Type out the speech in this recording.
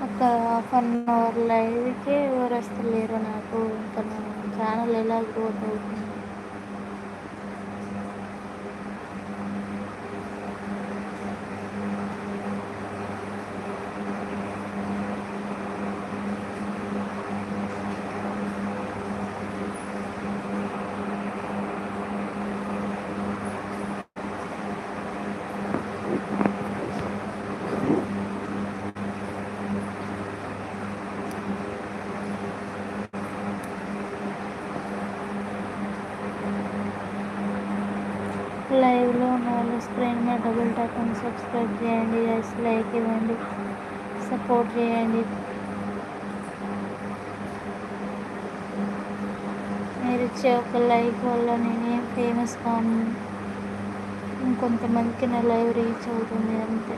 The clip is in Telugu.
ఒక హాఫ్ అన్ అవర్ లైవ్‌కే ఎవరు వస్తలేరు నాకు. ఇంకా నా ఛానల్ ఎలా గ్రోత్ అవుతుంది? లైవ్‌లో ఉన్న వాళ్ళు స్క్రీన్ మీద డబుల్ ట్యాప్ అని సబ్స్క్రైబ్ చేయండి గైస్, లైక్ ఇవ్వండి, సపోర్ట్ చేయండి. మీరు ఇచ్చే ఒక లైక్ వల్ల నేనేం ఫేమస్ కాను, ఇంకొంతమందికి నా లైవ్ రీచ్ అవుతుంది అంతే.